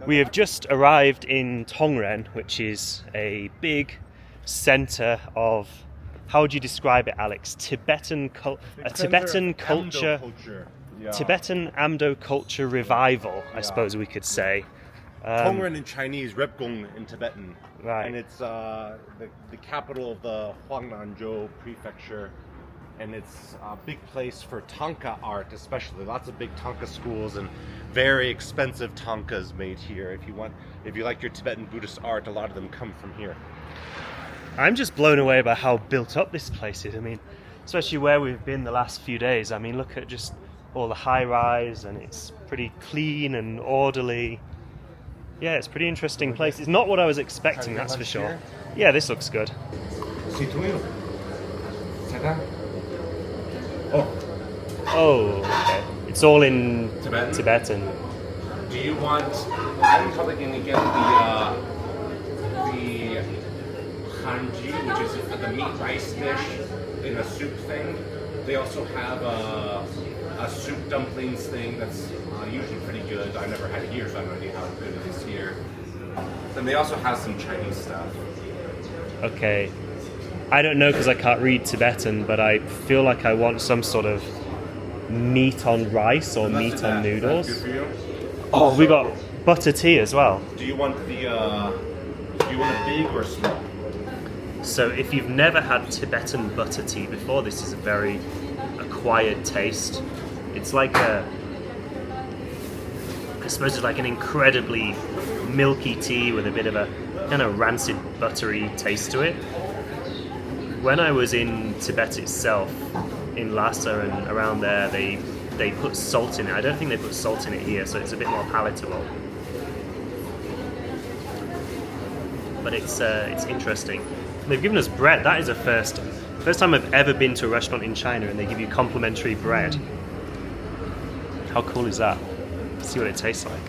We have just arrived in Tongren, which is a big centre of, how would you describe it, Alex? Tibetan culture, Yeah. Tibetan Amdo culture revival, I suppose we could say. Tongren in Chinese, Rebgong in Tibetan. Right. And it's the capital of the Huangnanzhou prefecture. And it's a big place for Tanka art, especially. Lots of big Tanka schools and very expensive Tankas made here. If you like your Tibetan Buddhist art, a lot of them come from here. I'm just blown away by how built up this place is. I mean, especially where we've been the last few days. I mean, look at just all the high-rise, and it's pretty clean and orderly. Yeah, it's a pretty interesting place. It's not what I was expecting, that's for sure. Yeah, this looks good. Oh, okay. It's all in Tibetan. Do you want? I'm probably going to get the hanji, which is the meat rice dish in a soup thing. They also have a soup dumplings thing that's usually pretty good. I've never had it here, so I have no idea how good it is here. Then they also have some Chinese stuff. Okay. I don't know because I can't read Tibetan, but I feel like I want some sort of meat on rice or meat on noodles. Is that good for you? Oh, we got butter tea as well. Do you want a big or small? So if you've never had Tibetan butter tea before, this is a very acquired taste. It's like I suppose it's like an incredibly milky tea with a bit of a kind of rancid buttery taste to it. When I was in Tibet itself, in Lhasa and around there, they put salt in it. I don't think they put salt in it here, so it's a bit more palatable. But it's interesting. They've given us bread. That is a first time I've ever been to a restaurant in China and they give you complimentary bread. How cool is that? Let's see what it tastes like.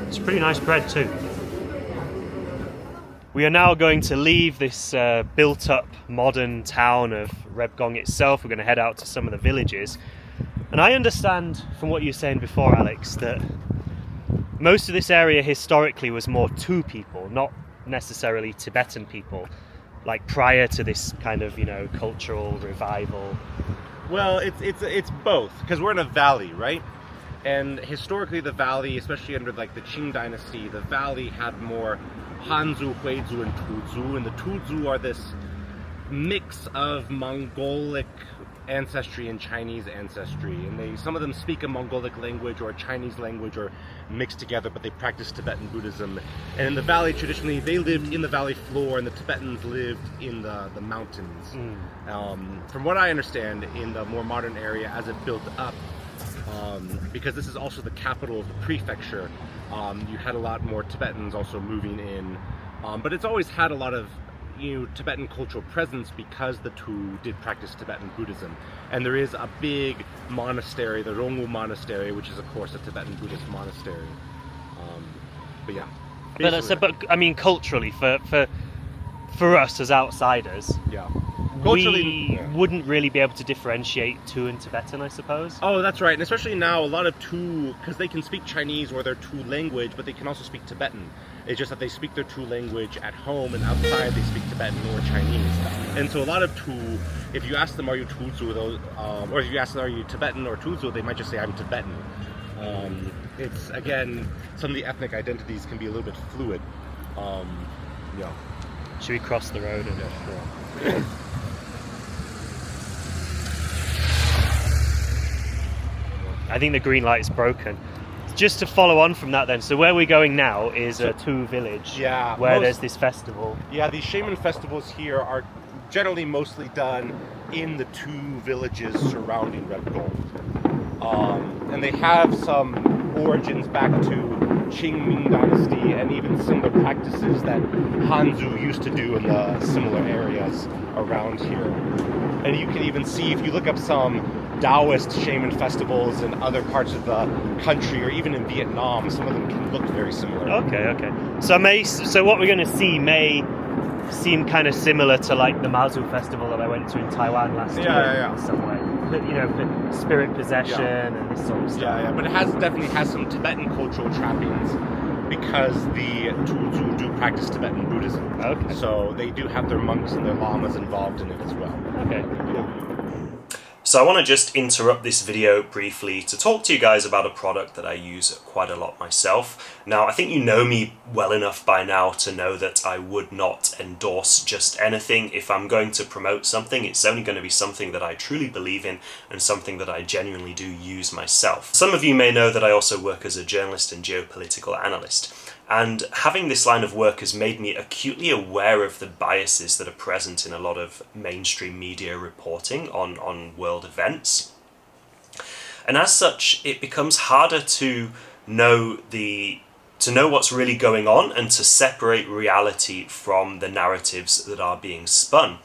It's pretty nice bread too. We are now going to leave this built-up modern town of Rebgong itself. We're going to head out to some of the villages. And I understand from what you were saying before, Alex, that most of this area historically was more Tu people, not necessarily Tibetan people, like prior to this kind of, cultural revival. Well, it's both, because we're in a valley, right? And historically the valley, especially under like the Qing dynasty, the valley had more Hanzu, Huizu, and Tuzu, and the Tuzu are this mix of Mongolic ancestry and Chinese ancestry, and some of them speak a Mongolic language or a Chinese language or mixed together, but they practice Tibetan Buddhism. And in the valley, traditionally, they lived in the valley floor, and the Tibetans lived in the mountains. From what I understand, in the more modern area, as it built up, because this is also the capital of the prefecture, you had a lot more Tibetans also moving in, but it's always had a lot of Tibetan cultural presence because the Tu did practice Tibetan Buddhism. And there is a big monastery, the Rongwu Monastery, which is of course a Tibetan Buddhist monastery. But yeah. But I mean, culturally, for us as outsiders, yeah. We wouldn't really be able to differentiate Tu and Tibetan, I suppose. Oh, that's right. And especially now, a lot of Tu, because they can speak Chinese or their Tu language, but they can also speak Tibetan. It's just that they speak their Tu language at home, and outside they speak Tibetan or Chinese. And so a lot of Tu, if you ask them, are you Tuzu, or if you ask them, are you Tibetan or Tuzu, they might just say, I'm Tibetan. It's, again, some of the ethnic identities can be a little bit fluid. Yeah. Should we cross the road? Yeah, sure. I think the green light is broken. Just to follow on from that then, so where we're going now is a Tu village, where there's this festival. Yeah, these shaman festivals here are generally mostly done in the Tu villages surrounding Rebgong. And they have some origins back to Qing-Ming dynasty and even similar practices that Hanzu used to do in the similar areas around here. And you can even see, if you look up some Taoist shaman festivals in other parts of the country, or even in Vietnam, some of them can look very similar. Okay. So what we're going to see may seem kind of similar to like the Mazu festival that I went to in Taiwan last year in some way. You know, for spirit possession and this sort of stuff. Yeah, but it definitely has some Tibetan cultural trappings because the Tuzu do practice Tibetan Buddhism. Okay. So they do have their monks and their lamas involved in it as well. Okay. Yeah. So I want to just interrupt this video briefly to talk to you guys about a product that I use quite a lot myself. Now, I think you know me well enough by now to know that I would not endorse just anything. If I'm going to promote something, it's only going to be something that I truly believe in and something that I genuinely do use myself. Some of you may know that I also work as a journalist and geopolitical analyst. And having this line of work has made me acutely aware of the biases that are present in a lot of mainstream media reporting on world events. And as such, it becomes harder to know what's really going on and to separate reality from the narratives that are being spun.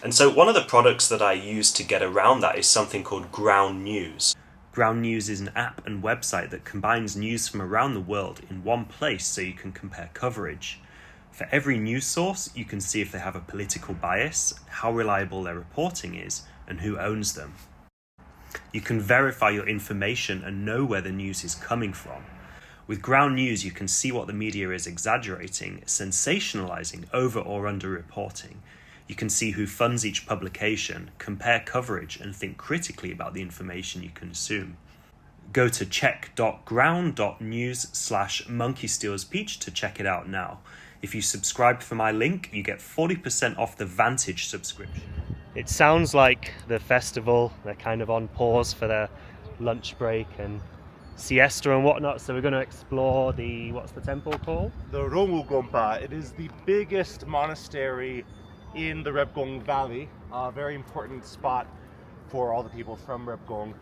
And so one of the products that I use to get around that is something called Ground News. Ground News is an app and website that combines news from around the world in one place so you can compare coverage. For every news source, you can see if they have a political bias, how reliable their reporting is, and who owns them. You can verify your information and know where the news is coming from. With Ground News, you can see what the media is exaggerating, sensationalizing, over or under reporting. You can see who funds each publication, compare coverage, and think critically about the information you consume. Go to check.ground.news/monkeystealspeach to check it out now. If you subscribe for my link, you get 40% off the Vantage subscription. It sounds like the festival, they're kind of on pause for their lunch break and siesta and whatnot, so we're going to explore what's the temple called? The Rongu Gompa. It is the biggest monastery in the Rebgong Valley, a very important spot for all the people from Rebgong,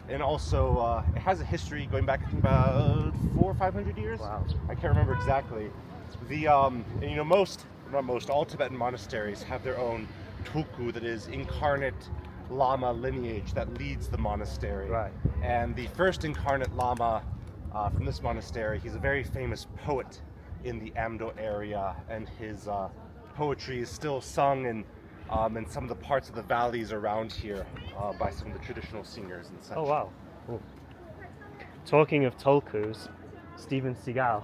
and also it has a history going back I think about 400 or 500 years. Wow. I can't remember exactly. And you know, all Tibetan monasteries have their own tulku, that is incarnate lama lineage that leads the monastery. Right. And the first incarnate lama from this monastery, he's a very famous poet in the Amdo area, and his poetry is still sung in some of the parts of the valleys around here by some of the traditional singers and such. Oh wow. Cool. Talking of tulkus, Steven Seagal.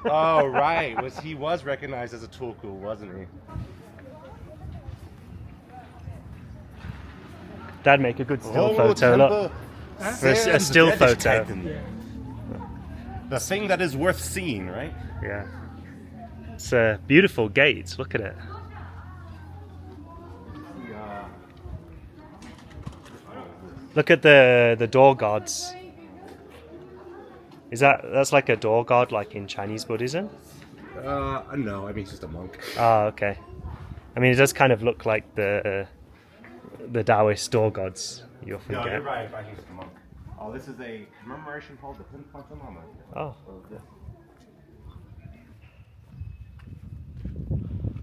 Oh right, he was recognized as a tulku, wasn't he? That'd make a good still photo. Look, for a still photo. The thing that is worth seeing, right? Yeah. It's a beautiful gate. Look at it. Look at the door gods. That's like a door god, like in Chinese Buddhism? No, I mean he's just a monk. Oh, okay. I mean, it does kind of look like the Taoist door gods. You often No, get. you're right. I think he's a monk. Oh, this is a commemoration called the Pinpancha Lama. Oh.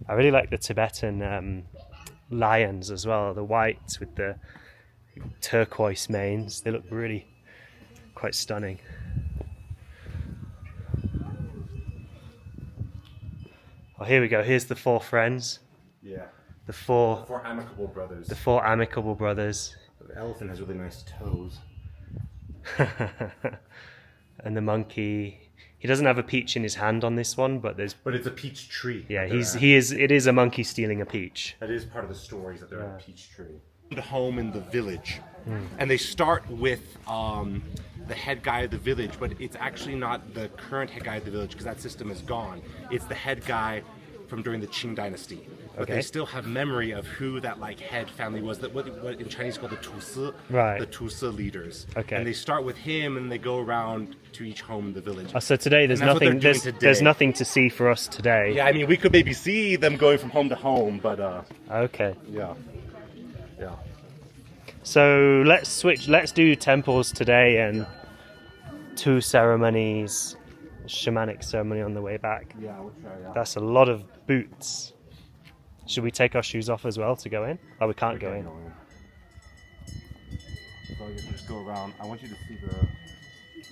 I really like the Tibetan lions as well, the whites with the turquoise manes. They look really quite stunning. Oh, here we go. Here's the four friends. Yeah. The four amicable brothers. The four amicable brothers. The elephant has really nice toes. And the monkey. He doesn't have a peach in his hand on this one, but there's. But it's a peach tree. Yeah, It is a monkey stealing a peach. That is part of the stories that they're in a peach tree. Home in the village, and they start with the head guy of the village, but it's actually not the current head guy of the village because that system is gone. It's the head guy from during the Qing dynasty. But they still have memory of who that head family was. That what in Chinese called the tusi, right? The tusi leaders. Okay. And they start with him, and they go around to each home in the village. So today there's nothing. There's nothing to see for us today. Yeah, I mean we could maybe see them going from home to home, but okay. Yeah. So let's switch. Let's do temples today and 2 ceremonies, shamanic ceremony on the way back. Yeah, we'll try. Yeah. That's a lot of boots. Should we take our shoes off as well to go in? Oh, we can't go in. So you just go around. I want you to see the.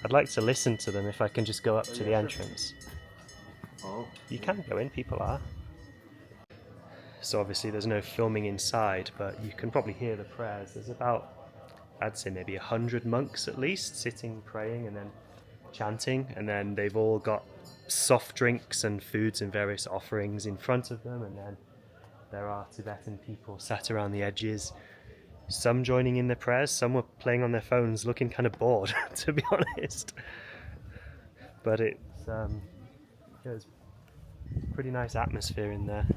I'd like to listen to them if I can just go up to the entrance. Oh. You can go in. People are. so obviously there's no filming inside, but you can probably hear the prayers. There's about, I'd say maybe 100 monks at least sitting praying and then chanting, and then they've all got soft drinks and foods and various offerings in front of them, and then there are Tibetan people sat around the edges, some joining in the prayers, some were playing on their phones looking kind of bored to be honest, but it was a pretty nice atmosphere in there.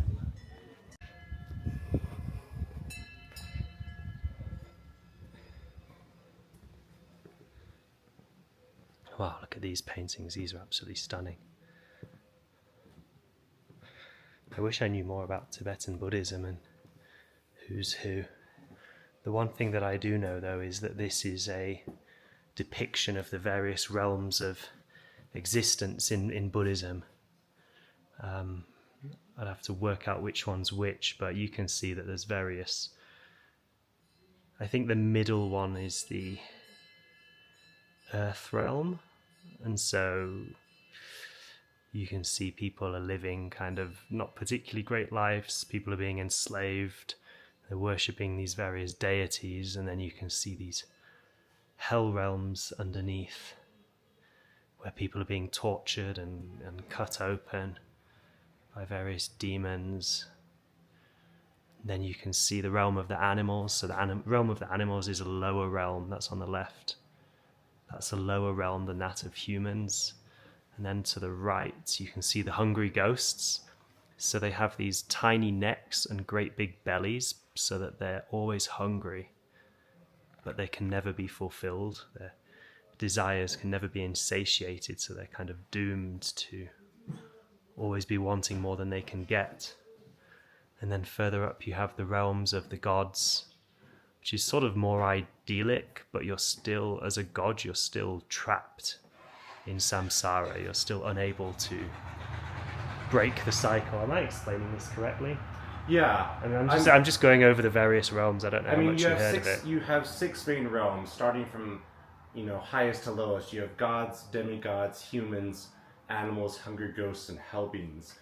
Wow, look at these paintings, these are absolutely stunning. I wish I knew more about Tibetan Buddhism and who's who. The one thing that I do know though is that this is a depiction of the various realms of existence in Buddhism. I'd have to work out which one's which, but you can see that there's various. I think the middle one is the Earth realm, and so you can see people are living kind of not particularly great lives, people are being enslaved, they're worshipping these various deities, and then you can see these hell realms underneath where people are being tortured and cut open by various demons. Then you can see the realm of the animals. So the realm of the animals is a lower realm, that's on the left. That's a lower realm than that of humans. And then to the right, you can see the hungry ghosts. So they have these tiny necks and great big bellies so that they're always hungry, but they can never be fulfilled. Their desires can never be insatiated, so they're kind of doomed to always be wanting more than they can get. And then further up you have the realms of the gods, which is sort of more idyllic, but you're still, as a god, you're still trapped in samsara. You're still unable to break the cycle. Am I explaining this correctly? Yeah. I mean, I'm just going over the various realms. I don't know how much you heard of it. You have 6 main realms, starting from, highest to lowest. You have gods, demigods, humans, animals, hungry ghosts, and hell beings.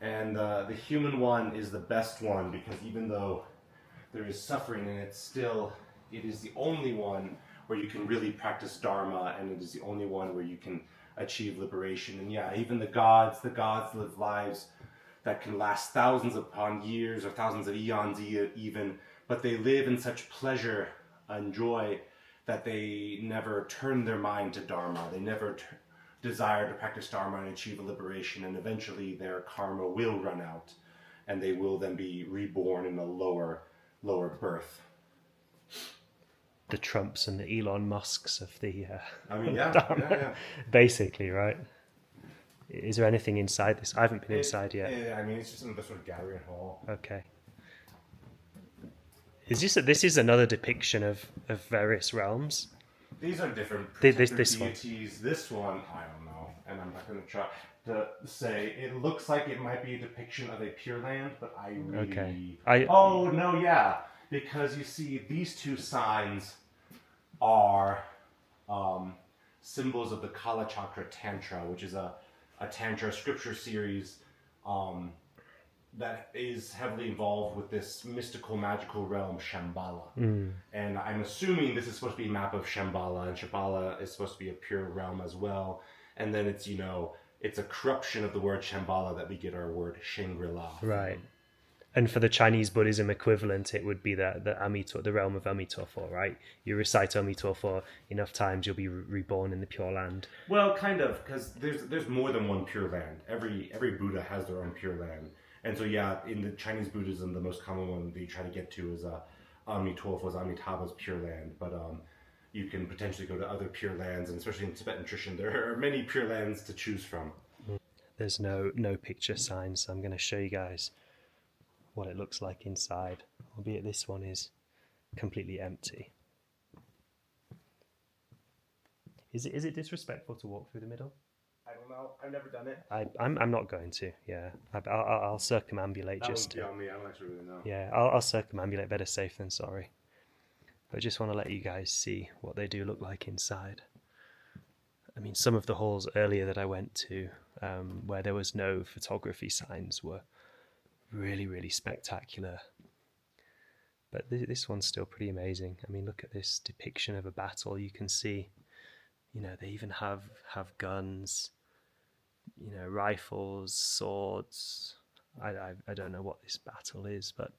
And the human one is the best one, because even though there is suffering in it, still it is the only one where you can really practice Dharma, and it is the only one where you can achieve liberation. And yeah, even the gods live lives that can last thousands upon years or thousands of eons even, but they live in such pleasure and joy that they never turn their mind to Dharma. They never desire to practice Dharma and achieve a liberation, and eventually their karma will run out and they will then be reborn in a lower birth. The Trumps and the Elon Musks of the Dharma. Yeah. Basically, right? Is there anything inside this? I haven't been inside yet. It's just another sort of gathering hall. Okay. This is another depiction of various realms? These are different This deities. one. This one, I don't know, and I'm not going to try to say. It looks like it might be a depiction of a Pure Land, but I really... Okay. Oh, no, yeah. Because you see, these two signs are symbols of the Kala Chakra Tantra, which is a Tantra scripture series that is heavily involved with this mystical, magical realm, Shambhala. And I'm assuming this is supposed to be a map of Shambhala, and Shambhala is supposed to be a pure realm as well. And then it's, it's a corruption of the word Shambhala that we get our word Shangri-La. Right. And for the Chinese Buddhism equivalent, it would be the realm of Amitofo, right? You recite Amitofo enough times, you'll be reborn in the Pure Land. Well, kind of, because there's more than one Pure Land. Every Buddha has their own Pure Land. And so, yeah, in the Chinese Buddhism, the most common one they try to get to is Amitofo's, Amitabha's Pure Land. But you can potentially go to other Pure Lands, and especially in Tibetan tradition, there are many Pure Lands to choose from. There's no picture sign, so I'm going to show you guys what it looks like inside, albeit this one is completely empty. Is it disrespectful to walk through the middle? I don't know. I've never done it. I'm not going to. Yeah, I'll circumambulate That just would be on me. I don't actually really know. Yeah, I'll circumambulate. Better safe than sorry. But I just want to let you guys see what they do look like inside. I mean, some of the halls earlier that I went to, where there was no photography signs, were really, really spectacular. But this one's still pretty amazing. I mean, look at this depiction of a battle. You can see, they even have guns, rifles, swords. I don't know what this battle is, but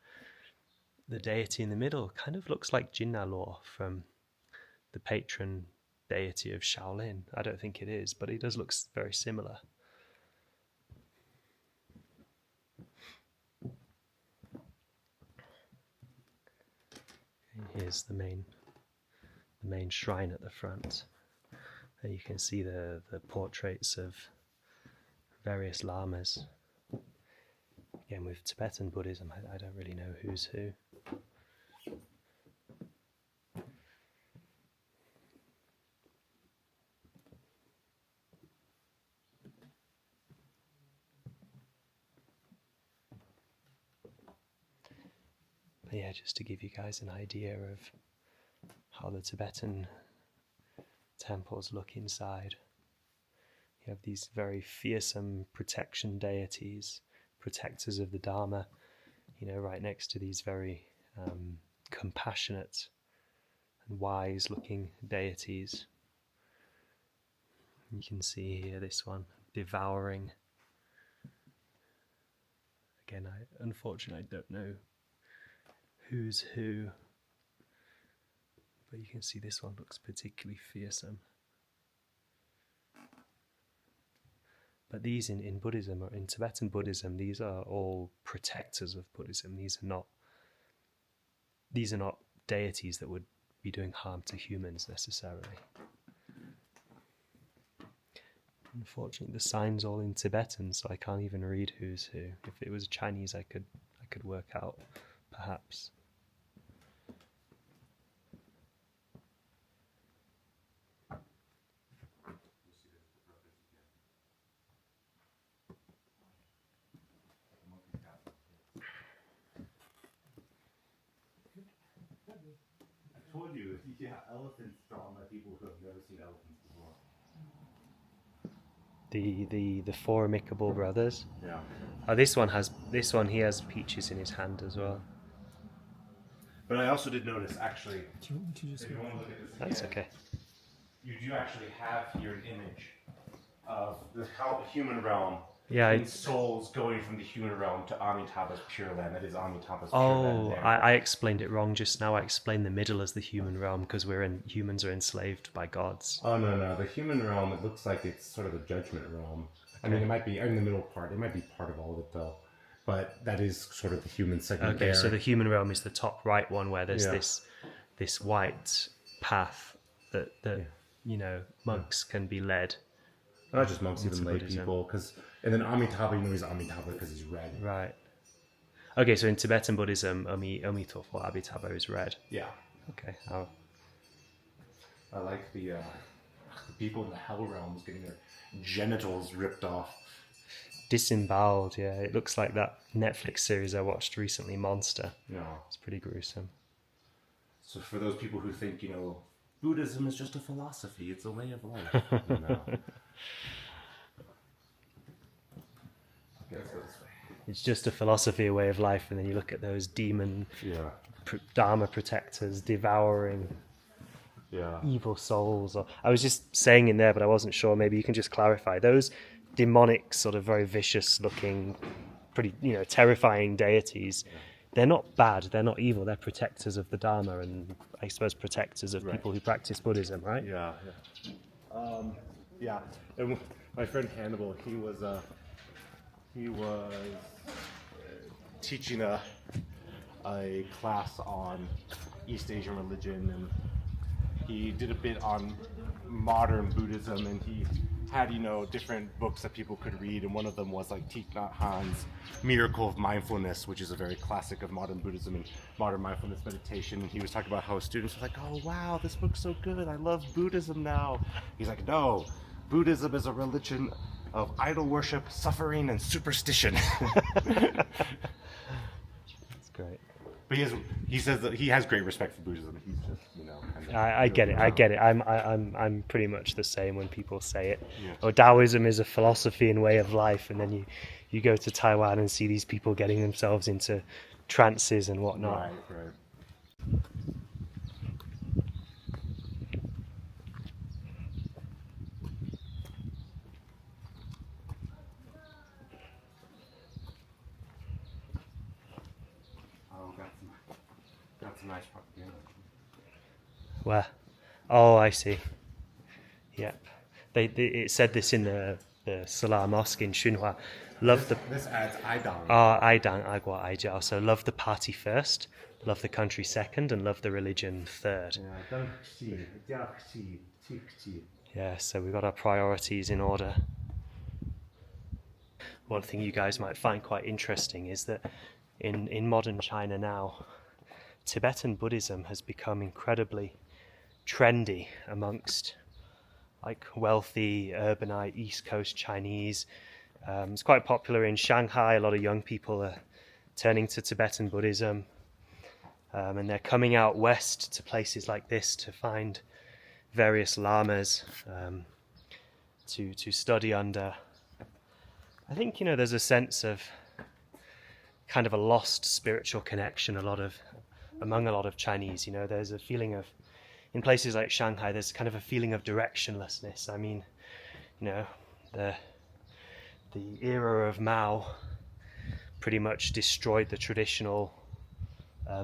the deity in the middle kind of looks like Jinnalor from the patron deity of Shaolin. I don't think it is, but it does look very similar. Here's the main shrine at the front. And you can see the portraits of various lamas. Again, with Tibetan Buddhism, I don't really know who's who. But yeah, just to give you guys an idea of how the Tibetan temples look inside. You have these very fearsome protection deities, protectors of the Dharma, right next to these very compassionate and wise looking deities. You can see here this one, devouring. Again, unfortunately I don't know who's who, but you can see this one looks particularly fearsome. But these in Buddhism, or in Tibetan Buddhism, these are all protectors of Buddhism. These are not deities that would be doing harm to humans necessarily. Unfortunately, the sign's all in Tibetan, so I can't even read who's who. If it was Chinese, I could work out, perhaps. I told you, yeah, elephants drawn by people who have never seen elephants before. The four amicable brothers. Yeah. Oh, this one. He has peaches in his hand as well. But I also did notice, actually, Do you want me to just... if you want to look at this That's again, okay. you do actually have here an image of the human realm. Yeah. And souls going from the human realm to Amitabha's Pure Land. That is Amitabha's Pure Oh, Land. I explained it wrong just now. I explained the middle as the human realm because humans are enslaved by gods. Oh, no. The human realm, it looks like it's sort of a judgment realm. I mean, it might be in the middle part. It might be part of all of it, though. But that is sort of the human segment. Okay, there. so the human realm is the top right one where there's Yeah. this white path that monks can be led. Not just monks, Into even lay Buddhism. people. And then Amitabha, he's Amitabha because he's red. Right. Okay, so in Tibetan Buddhism, Amitofo, Amitabha is red. Yeah. Okay. I like the people in the hell realms getting their genitals ripped off. Disemboweled, yeah. It looks like that Netflix series I watched recently, Monster. Yeah. It's pretty gruesome. So for those people who think, Buddhism is just a philosophy, it's a way of life. No. Okay, let's go this way. It's just a philosophy, a way of life, and then you look at those demon Yeah. Dharma protectors devouring Yeah. evil souls. Or I was just saying in there, but I wasn't sure. Maybe you can just clarify. Those demonic, sort of very vicious-looking, pretty terrifying deities. They're not bad. They're not evil. They're protectors of the Dharma, and I suppose protectors of people who practice Buddhism, right? Yeah. Yeah. And my friend Hannibal, he was teaching a class on East Asian religion, and he did a bit on modern Buddhism, and he had different books that people could read, and one of them was like Thich Nhat Hanh's Miracle of Mindfulness, which is a very classic of modern Buddhism and modern mindfulness meditation. And he was talking about how students were like, "Oh wow, this book's so good, I love Buddhism now." He's like, "No, Buddhism is a religion of idol worship, suffering, and superstition." That's great. But he says that he has great respect for Buddhism. He's just, kind of I get it. I'm pretty much the same when people say it. Yeah. Or Taoism is a philosophy and way of life, and then you go to Taiwan and see these people getting themselves into trances and whatnot. Right. Oh, that's a nice propaganda. Where? Oh, I see. Yep. It said this in the Salah Mosque in Xunhua. This adds Aidang. Aidang, Agua, Aijiao. So love the party first, love the country second, and love the religion third. Yeah, so we've got our priorities in order. One thing you guys might find quite interesting is that in modern China now, Tibetan Buddhism has become incredibly trendy amongst like wealthy, urbanite, East Coast Chinese. It's quite popular in Shanghai. A lot of young people are turning to Tibetan Buddhism, and they're coming out west to places like this to find various lamas to study under. I think there's a sense of kind of a lost spiritual connection among a lot of Chinese. There's a feeling of, in places like Shanghai, there's kind of a feeling of directionlessness. I mean, the era of Mao pretty much destroyed the traditional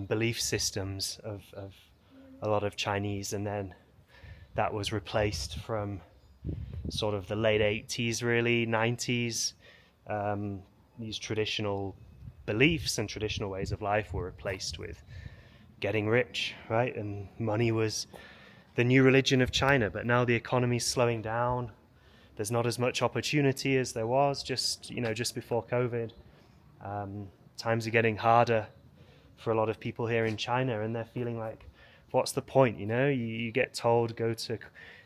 belief systems of a lot of Chinese, and then that was replaced from sort of the late 80s, really 90s. These traditional beliefs and traditional ways of life were replaced with getting rich, right? And money was the new religion of China. But now the economy's slowing down. There's not as much opportunity as there was just before COVID. Times are getting harder for a lot of people here in China, and they're feeling like, what's the point? You get told, go to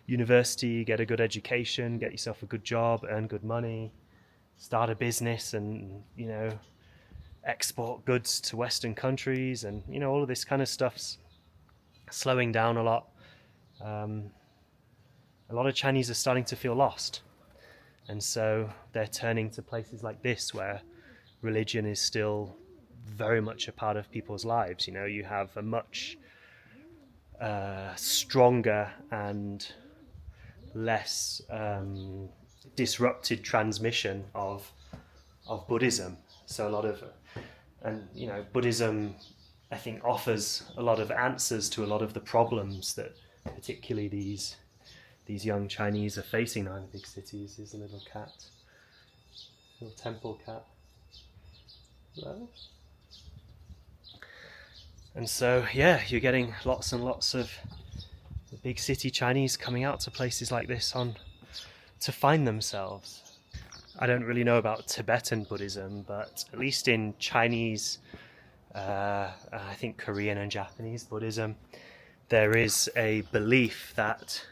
university, get a good education, get yourself a good job, earn good money, start a business, and export goods to Western countries, and all of this kind of stuff's slowing down a lot. A lot of Chinese are starting to feel lost, and so they're turning to places like this where religion is still very much a part of people's lives. You have a much stronger and less disrupted transmission of Buddhism. So a lot of Buddhism, I think, offers a lot of answers to a lot of the problems that particularly these young Chinese are facing now in the big cities. There's a little cat, little temple cat. Hello. And so, yeah, you're getting lots and lots of the big city Chinese coming out to places like this to find themselves. I don't really know about Tibetan Buddhism, but at least in Chinese, I think Korean and Japanese Buddhism, there is a belief that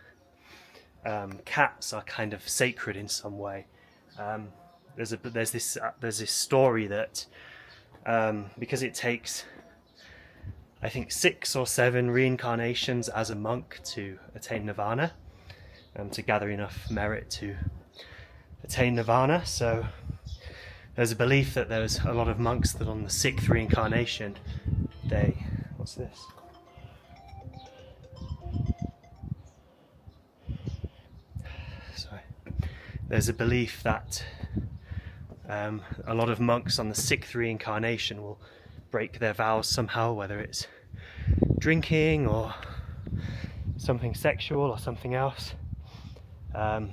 cats are kind of sacred in some way. There's this story that because it takes, I think, 6 or 7 reincarnations as a monk to attain nirvana, to gather enough merit to attain nirvana. So there's a belief that there's a lot of monks that on the 6th reincarnation, what's this? Sorry. There's a belief that a lot of monks on the 6th reincarnation will break their vows somehow, whether it's drinking or something sexual or something else.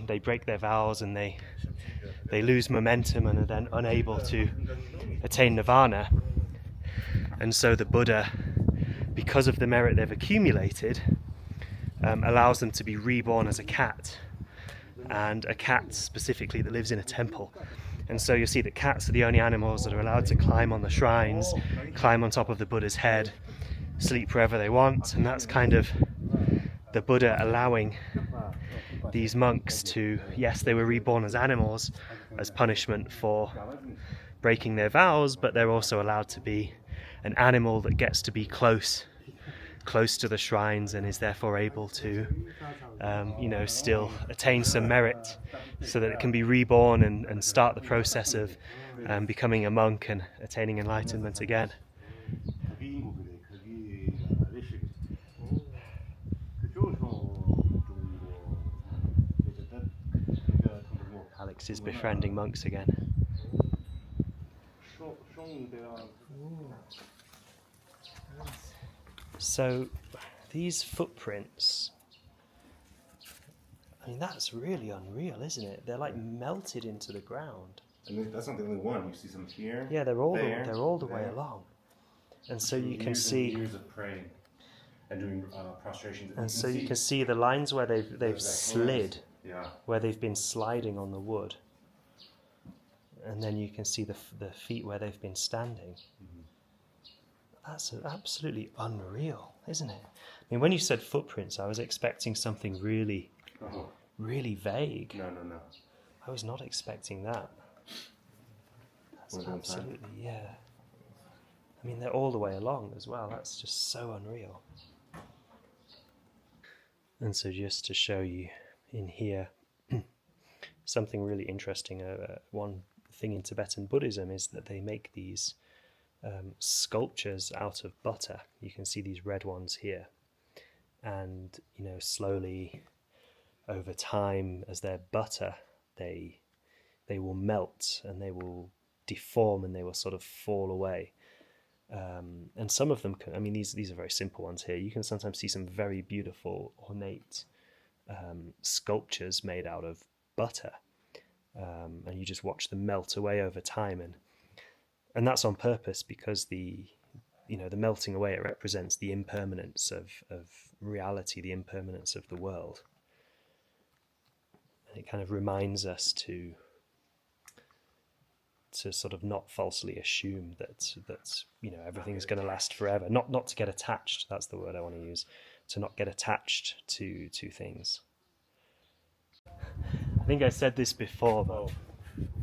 They break their vows and they lose momentum and are then unable to attain nirvana. And so the Buddha, because of the merit they've accumulated, allows them to be reborn as a cat, and a cat specifically that lives in a temple. And so you'll see that cats are the only animals that are allowed to climb on the shrines, climb on top of the Buddha's head, sleep wherever they want. And that's kind of the Buddha allowing these monks to, yes, they were reborn as animals as punishment for breaking their vows, but they're also allowed to be an animal that gets to be close close to the shrines and is therefore able to, still attain some merit so that it can be reborn and start the process of becoming a monk and attaining enlightenment again. Alex is befriending monks again. So these footprints, I mean, that's really unreal, isn't it? They're like melted into the ground. And that's not the only one. You see some here. Yeah, they're all the way along. And so you can see years of praying and doing prostrations. And so you can see the lines where they've slid, yeah, where they've been sliding on the wood. And then you can see the feet where they've been standing. Mm-hmm. That's absolutely unreal, isn't it? I mean, when you said footprints, I was expecting something really, really vague. No. I was not expecting that. That's absolutely, yeah. I mean, they're all the way along as well. That's just so unreal. And so just to show you in here, something really interesting, one thing in Tibetan Buddhism is that they make these sculptures out of butter. You can see these red ones here. And, slowly over time, as they're butter, they will melt and they will deform and they will sort of fall away. And some of them can, I mean, these are very simple ones here. You can sometimes see some very beautiful, ornate sculptures made out of butter. And you just watch them melt away over time. And that's on purpose because the melting away, it represents the impermanence of reality, the impermanence of the world. And it kind of reminds us to sort of not falsely assume that everything's going to last forever. Not to get attached. That's the word I want to use. To not get attached to things. I think I said this before, but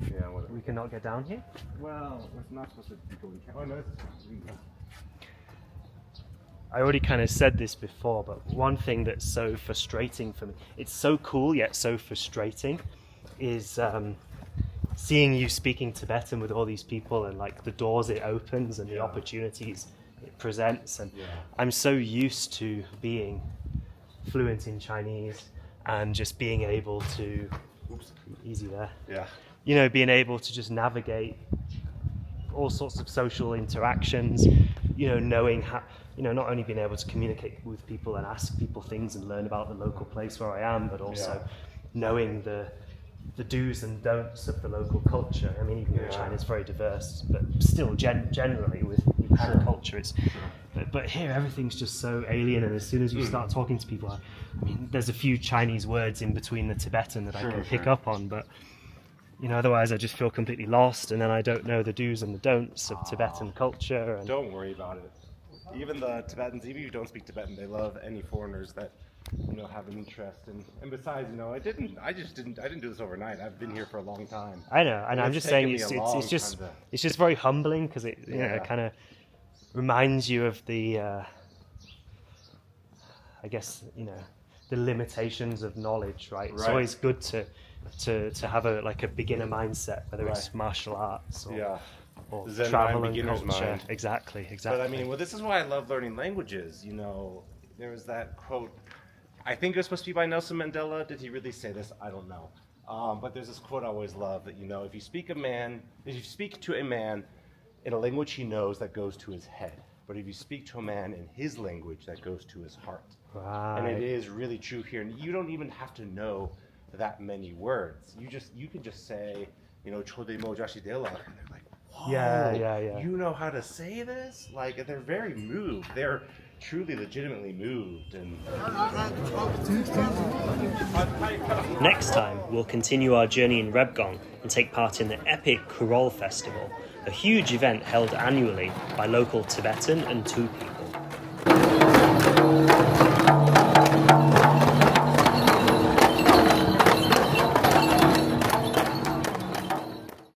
yeah, whatever. We cannot get down here. Well, we're not supposed to be going. Oh no, this is fine. I already kind of said this before, but one thing that's so frustrating for me, it's so cool yet so frustrating, is seeing you speaking Tibetan with all these people and like the doors it opens and the opportunities it presents. And I'm so used to being fluent in Chinese and just being able to, easy there. Yeah. Being able to just navigate all sorts of social interactions, knowing how, not only being able to communicate with people and ask people things and learn about the local place where I am, but also knowing the do's and don'ts of the local culture. I mean, even though China is very diverse, but still generally with Han culture, it's. But here everything's just so alien, and as soon as you start talking to people, I mean, there's a few Chinese words in between the Tibetan that I can pick up on, but otherwise I just feel completely lost, and then I don't know the do's and the don'ts of Tibetan culture. And don't worry about it. Even the Tibetans, even if you don't speak Tibetan, they love any foreigners that have an interest. And besides, I didn't do this overnight. I've been here for a long time. I know, and I'm just saying it's just very humbling because it kind of reminds you of the I guess the limitations of knowledge, right? It's always good to have a beginner mindset, whether it's martial arts or Zen travel mind, and culture. mind. Exactly. But I mean, this is why I love learning languages. There was that quote. I think it was supposed to be by Nelson Mandela. Did he really say this? I don't know. But there's this quote I always love that if you speak to a man in a language he knows, that goes to his head. But if you speak to a man in his language, that goes to his heart. Right. And it is really true here. And you don't even have to know that many words. You can just say, Chodemo Jashidela, and they're like, whoa, yeah. You know how to say this? Like, they're very moved. They're truly legitimately moved. And Next time, we'll continue our journey in Rebgong and take part in the epic Kurol Festival, a huge event held annually by local Tibetan and Tu people.